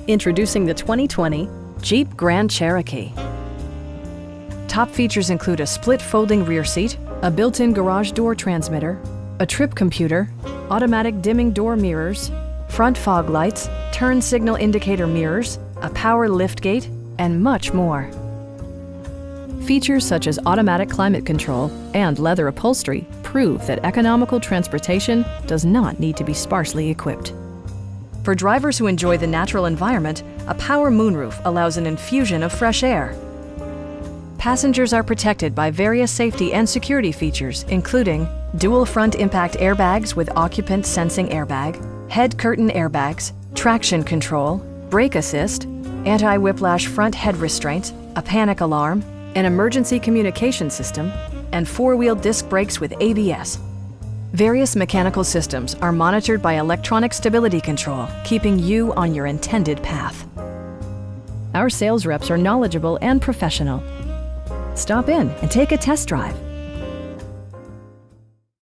Introducing the 2020 Jeep Grand Cherokee. Top features include a split folding rear seat, a built-in garage door transmitter, a trip computer, automatic dimming door mirrors, front fog lights, turn signal indicator mirrors, a power liftgate, and much more. Features such as automatic climate control and leather upholstery prove that economical transportation does not need to be sparsely equipped. For drivers who enjoy the natural environment, a power moonroof allows an infusion of fresh air. Passengers are protected by various safety and security features, including dual front impact airbags with occupant sensing airbag, head curtain airbags, traction control, brake assist, anti-whiplash front head restraints, a panic alarm, an emergency communication system, and four-wheel disc brakes with ABS. Various mechanical systems are monitored by electronic stability control, keeping you on your intended path. Our sales reps are knowledgeable and professional. Stop in and take a test drive.